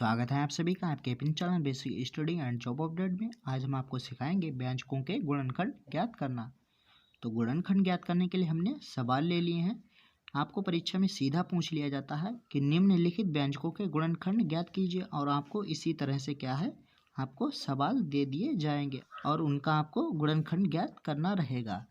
स्वागत है आप सभी का आपके अपने channel basic study and job update में। आज हम आपको सिखाएंगे व्यंजकों के गुणनखंड ज्ञात करना। तो गुणनखंड ज्ञात करने के लिए हमने सवाल ले लिए हैं। आपको परीक्षा में सीधा पूछ लिया जाता है कि निम्नलिखित व्यंजकों के गुणनखंड ज्ञात कीजिए, और आपको इसी तरह से क्या है, आपको सवाल दे दिए जाएंगे और उनका आपको गुणनखंड ज्ञात करना रहेगा।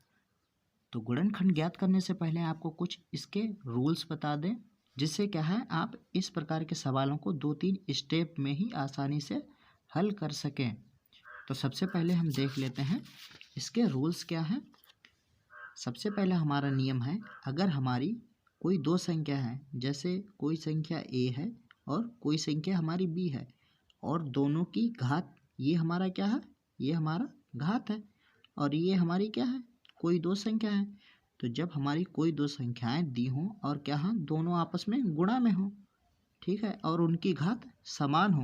तो गुणनखंड ज्ञात करने से पहले आपको कुछ इसके रूल्स बता दें, जिससे क्या है आप इस प्रकार के सवालों को 2-3 स्टेप में ही आसानी से हल कर सकें। तो सबसे पहले हम देख लेते हैं इसके रूल्स क्या हैं। सबसे पहला हमारा नियम है, अगर हमारी कोई दो संख्या है, जैसे कोई संख्या a है और कोई संख्या हमारी b है, और दोनों की घात, ये हमारा क्या है, ये हमारा घात है, और ये हमारी क्या है, कोई दो संख्या है। तो जब हमारी कोई दो संख्याएं दी हों और क्या हाँ दोनों आपस में गुणा में हो, ठीक है, और उनकी घात समान हो,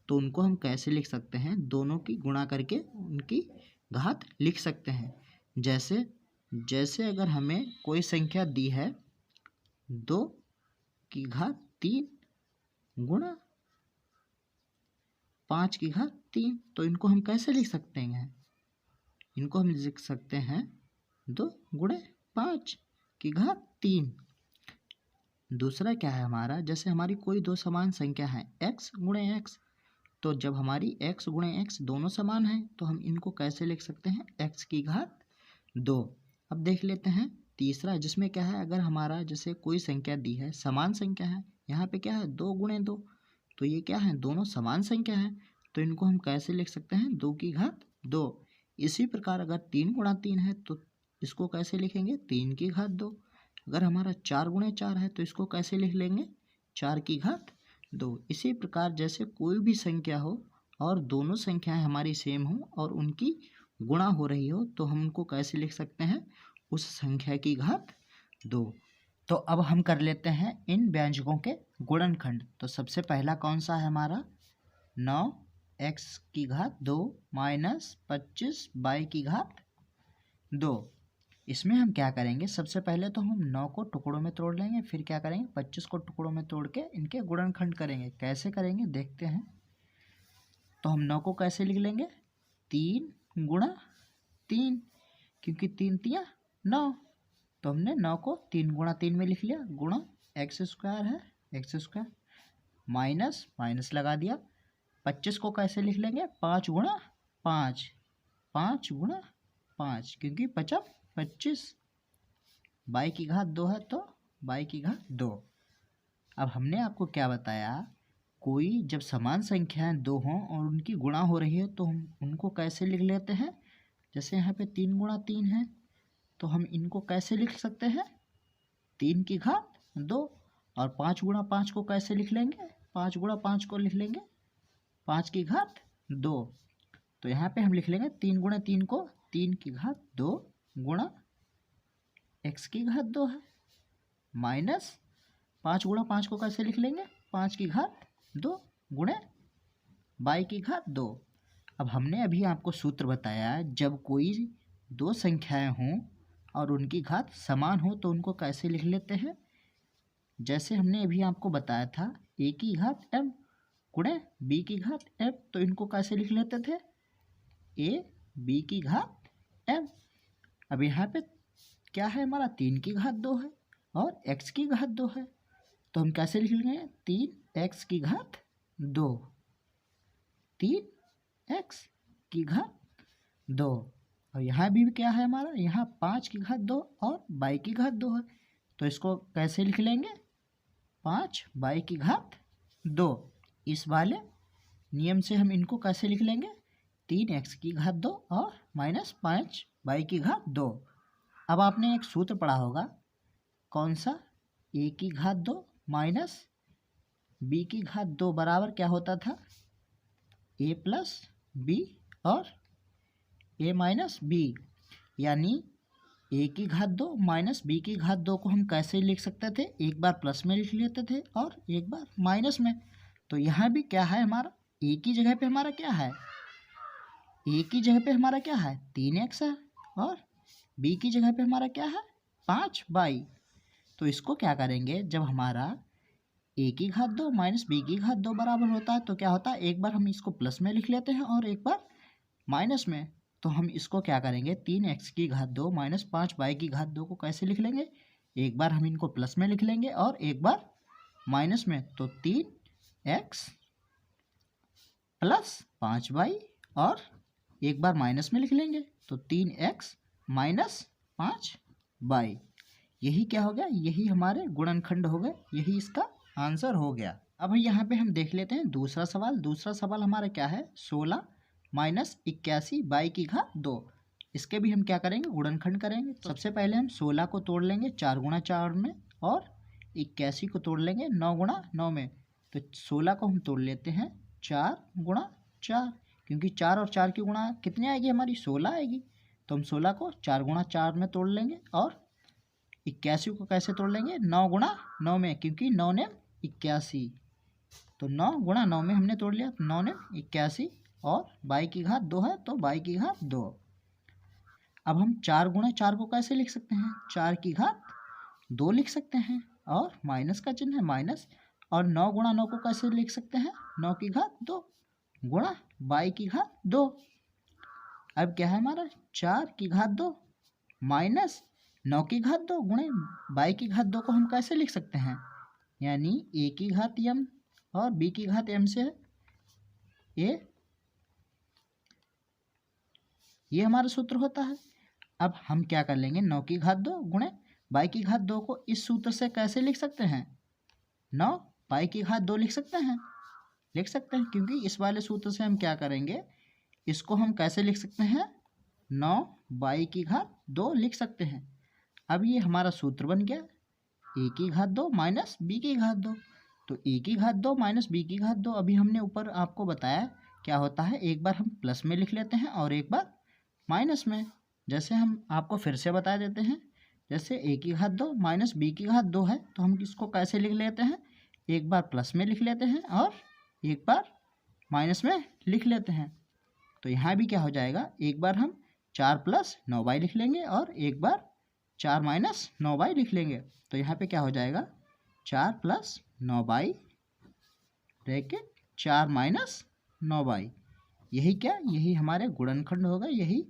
तो उनको हम कैसे लिख सकते हैं, दोनों की गुणा करके उनकी घात लिख सकते हैं। जैसे अगर हमें कोई संख्या दी है 2 की घात 3 गुणा 5 की घात 3, तो इनको हम कैसे लिख सकते हैं, इनको हम लिख सकते हैं 2 गुणे 5 की घात 3। दूसरा क्या है हमारा, जैसे हमारी कोई दो समान संख्या है x गुणे x, तो जब हमारी x गुणे x दोनों समान हैं तो हम इनको कैसे लिख सकते हैं, x की घात 2। अब देख लेते हैं तीसरा, जिसमें क्या है, अगर हमारा जैसे कोई संख्या दी है, समान संख्या है, यहाँ पे क्या है 2 गुणे 2, तो ये क्या है, दोनों समान संख्या है, तो इनको हम कैसे लिख सकते हैं, 2 की घात 2। इसी प्रकार अगर 3 गुणा 3 है तो इसको कैसे लिखेंगे, 3 की घात 2। अगर हमारा 4 गुणे 4 है तो इसको कैसे लिख लेंगे, 4 की घात 2। इसी प्रकार जैसे कोई भी संख्या हो और दोनों संख्याएं हमारी सेम हो और उनकी गुणा हो रही हो, तो हम उनको कैसे लिख सकते हैं, उस संख्या की घात 2। तो अब हम कर लेते हैं इन व्यंजकों के गुणनखंड। तो सबसे पहला कौन सा है हमारा, 9x की घात 2 माइनस 25y की घात 2। इसमें हम क्या करेंगे, सबसे पहले तो हम 9 को टुकड़ों में तोड़ लेंगे, फिर क्या करेंगे 25 को टुकड़ों में तोड़ के इनके गुणनखंड करेंगे। कैसे करेंगे देखते हैं। तो हम 9 को कैसे लिख लेंगे, 3 गुणा 3, क्योंकि 3 तिया 9, तो हमने 9 को 3 गुणा 3 में लिख लिया, गुणा एक्स स्क्वायर है, एक्स स्क्वायर माइनस माइनस लगा दिया। 25 को कैसे लिख लेंगे, 5 गुणा 5, 5 गुणा 5, क्योंकि 25 बाई की घात 2 है, तो बाई की घात 2। अब हमने आपको क्या बताया, कोई जब समान संख्याएं दो हों और उनकी गुणा हो रही है तो हम उनको कैसे लिख लेते हैं। जैसे यहाँ पे 3 गुणा 3 है, तो हम इनको कैसे लिख सकते हैं, 3 की घात 2। और 5 गुणा 5 को कैसे लिख लेंगे, 5 गुणा 5 को लिख लेंगे 5 की घात 2। तो यहाँ पे हम लिख लेंगे 3 गुणा 3 को 3 की घात 2 गुणा x की घात 2 है, माइनस 5 गुणा 5 को कैसे लिख लेंगे, 5 की घात 2 गुणे y की घात 2। अब हमने अभी आपको सूत्र बताया, जब कोई दो संख्याएं हों और उनकी घात समान हो तो उनको कैसे लिख लेते हैं। जैसे हमने अभी आपको बताया था a की घात m गुणे b की घात m, तो इनको कैसे लिख लेते थे, a b की घात m। अब यहाँ पे क्या है, हमारा 3 की घात 2 है और x की घात 2 है, तो हम कैसे लिख लेंगे, 3x की घात 2, 3x की घात 2। और यहाँ भी क्या है हमारा, यहाँ 5 की घात 2 और y की घात 2 है, तो इसको कैसे लिख लेंगे, 5y की घात 2। इस वाले नियम से हम इनको कैसे लिख लेंगे, 3x की घात 2 और माइनस 5y की घात 2। अब आपने एक सूत्र पढ़ा होगा, कौन सा, a की घात 2 माइनस b की घात 2 बराबर क्या होता था, a प्लस b और a माइनस b, यानी a की घात 2 माइनस b की घात 2 को हम कैसे लिख सकते थे, एक बार प्लस में लिख लेते थे और एक बार माइनस में। तो यहाँ भी क्या है हमारा, a की जगह पे हमारा क्या है, a की जगह पे हमारा क्या है 3x है, और b की जगह पे हमारा क्या है 5y। तो इसको क्या करेंगे, जब हमारा ए की घात 2 माइनस बी की घात 2 बराबर होता है, तो क्या होता है, एक बार हम इसको प्लस में लिख लेते हैं और एक बार माइनस में। तो हम इसको क्या करेंगे, 3x की घात 2 माइनस 5y की घात 2 को कैसे लिख लेंगे, एक बार हम इनको प्लस में लिख लेंगे और एक बार माइनस में। तो 3x प्लस 5y और एक बार माइनस में लिख लेंगे, तो 3x माइनस 5y। यही क्या हो गया, यही हमारे गुणनखंड हो गए, यही इसका आंसर हो गया। अब यहाँ पे हम देख लेते हैं दूसरा सवाल। दूसरा सवाल हमारा क्या है, 16 माइनस 81 बाई की घात 2। इसके भी हम क्या करेंगे, गुणनखंड करेंगे। तो सबसे पहले हम 16 को तोड़ लेंगे 4 गुणा 4 में और 81 को तोड़ लेंगे 9 गुणा 9 में। तो 16 को हम तोड़ लेते हैं 4 गुणा 4, क्योंकि 4 और 4 की गुणा कितनी आएगी हमारी, 16 आएगी। तो हम 16 को 4 गुणा 4 में तोड़ लेंगे और 81 को कैसे तोड़ लेंगे, 9 गुणा 9 में, क्योंकि 9 ने 81। तो 9 गुणा 9 में हमने तोड़ लिया, तो 9 ने 81 और बाई की घात 2 है, तो बाई की घात 2। अब हम 4 गुणा 4 को कैसे लिख सकते हैं, 4 की घात 2 लिख सकते हैं और माइनस का चिन्ह है माइनस। और 9 गुणा 9 को कैसे लिख सकते हैं, 9 की घात 2 गुणा बाई की घात 2। अब क्या है हमारा, 4 की घात 2 माइनस 9 की घात 2 गुणे बाई की घात 2 को हम कैसे लिख सकते हैं, यानी a की घात m और b की घात m से है ये हमारा सूत्र होता है। अब हम क्या कर लेंगे, 9 की घात 2 गुणे बाई की घात 2 को इस सूत्र से कैसे लिख सकते हैं, 9 बाई की घात 2 लिख सकते हैं, क्योंकि इस वाले सूत्र से हम क्या करेंगे, इसको हम कैसे लिख सकते हैं, 9 बाई की घात 2 लिख सकते हैं। अब ये हमारा सूत्र बन गया a की घात 2 माइनस b की घात 2। तो a की घात 2 माइनस b की घात 2 अभी हमने ऊपर आपको बताया क्या होता है, एक बार हम प्लस में लिख लेते हैं और एक बार माइनस में। जैसे हम आपको फिर से बता देते हैं, जैसे a की घात 2 माइनस b की घात 2 है, तो हम इसको कैसे लिख लेते हैं, एक बार प्लस में लिख लेते हैं और एक बार माइनस में लिख लेते हैं। तो यहाँ भी क्या हो जाएगा, एक बार हम 4 प्लस 9y लिख लेंगे और एक बार 4 माइनस 9y लिख लेंगे। तो यहाँ पे क्या हो जाएगा, 4 plus 9y bracket 4 minus 9y। यही क्या, यही हमारे गुणनखंड होगा, यही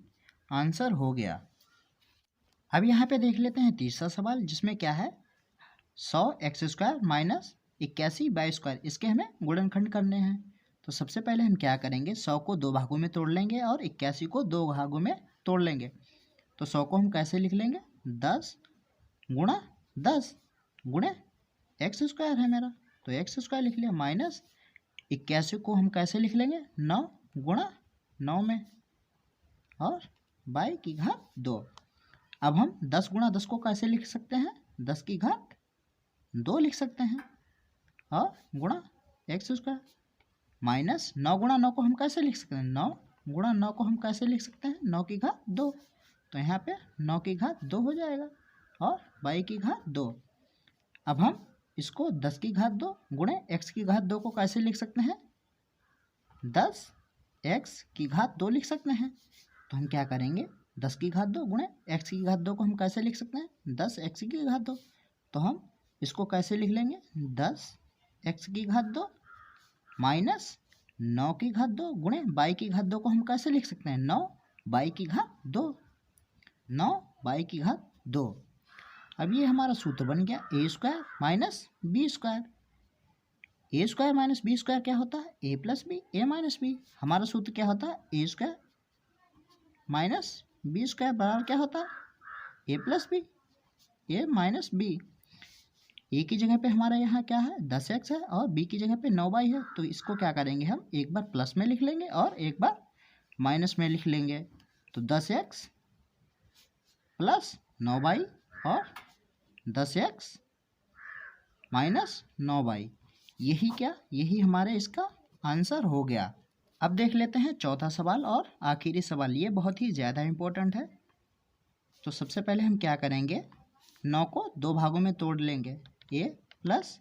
आंसर हो गया। अब यहाँ पे देख लेते हैं तीसरा सवाल, जिसमें क्या है, 100x² माइनस 81 बाई स्क्वायर। इसके हमें गुणनखंड करने हैं। तो सबसे पहले हम क्या करेंगे, 100 को 2 भागों में तोड़ लेंगे और 81 को 2 भागों में तोड़ लेंगे। तो 100 को हम कैसे लिख लेंगे, 10 गुणा 10 गुणे x² है मेरा, तो x² लिख लिया, माइनस 81 को हम कैसे लिख लेंगे, 9 गुणा 9 में और बाई की घात 2। अब हम 10 गुणा 10 को कैसे लिख सकते हैं, 10 की घात 2 लिख सकते हैं और गुणा x² माइनस 9 गुणा 9 को हम कैसे लिख सकते हैं, 9 गुणा 9 को हम कैसे लिख सकते हैं, 9 की घात 2। तो यहाँ पे 9 की घात 2 हो जाएगा और बाई की घात 2। अब हम इसको 10 की घात 2 गुणे x की घात 2 को कैसे लिख सकते हैं, 10 x की घात 2 लिख सकते हैं। तो हम क्या करेंगे, 10 की घात 2 गुणे x की घात 2 को हम कैसे लिख सकते हैं, 10 x की घात 2। तो हम इसको कैसे लिख लेंगे, 10 x की घात 2 माइनस 9 की घात 2 गुणे बाई की घात 2 को हम कैसे लिख सकते हैं, 9 बाई की घात 2, 9 बाई की घात 2। अब ये हमारा सूत्र बन गया a² minus b²। a² minus b² क्या होता है, a plus B, a minus B. हमारा सूत्र क्या होता है, a² माइनस b² बराबर क्या होता है, a plus B, a minus B. a की जगह पे हमारा यहाँ क्या है, 10x है और b की जगह पे 9y है। तो इसको क्या करेंगे, हम एक बार प्लस में लिख लेंगे और एक बार माइनस में लिख लेंगे। तो 10x प्लस 9y और 10x माइनस 9y, यही क्या, यही हमारे इसका आंसर हो गया। अब देख लेते हैं चौथा सवाल और आखिरी सवाल, ये बहुत ही ज़्यादा इम्पोर्टेंट है। तो सबसे पहले हम क्या करेंगे, 9 को 2 भागों में तोड़ लेंगे, a प्लस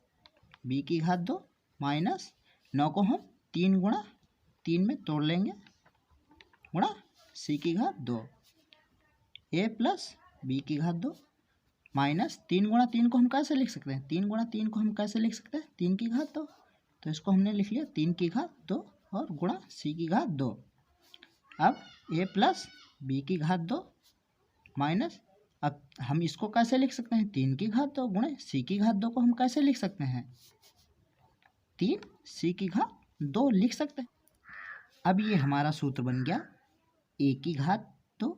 b की घात 2 माइनस 9 को हम 3 गुणा 3 में तोड़ लेंगे गुणा c की घात 2, a प्लस b की घात 2 माइनस 3 को हम कैसे लिख सकते हैं, 3 को हम कैसे लिख सकते हैं, 3 की घात 2। तो इसको हमने लिख लिया 3 की घात 2 और गुणा c की घात 2। अब a प्लस b की घात 2 माइनस, अब हम इसको कैसे लिख सकते हैं, 3 की घात 2 गुणे c की घात 2 को हम कैसे लिख सकते हैं, 3 c की घात 2 लिख सकते हैं। अब ये हमारा सूत्र बन गया a की घात 2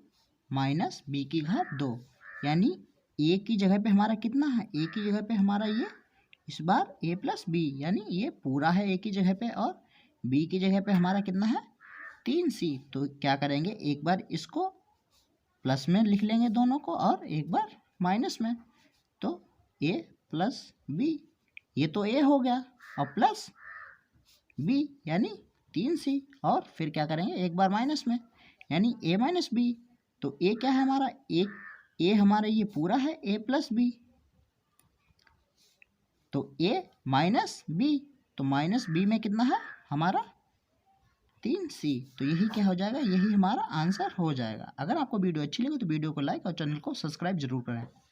माइनस b की घात 2, यानी a की जगह पे हमारा कितना है, a की जगह पे हमारा ये इस बार a प्लस बी, यानी ये पूरा है a की जगह पे, और b की जगह पे हमारा कितना है 3c। तो क्या करेंगे, एक बार इसको प्लस में लिख लेंगे दोनों को और एक बार माइनस में। तो a प्लस बी, ये तो a हो गया और प्लस b यानी 3c, और फिर क्या करेंगे एक बार माइनस में यानी a माइनस बी। तो a क्या है हमारा, a हमारा ये पूरा है a प्लस बी, तो a माइनस बी, तो माइनस बी में कितना है हमारा 3c। तो यही क्या हो जाएगा, यही हमारा आंसर हो जाएगा। अगर आपको वीडियो अच्छी लगे तो वीडियो को लाइक और चैनल को सब्सक्राइब जरूर करें।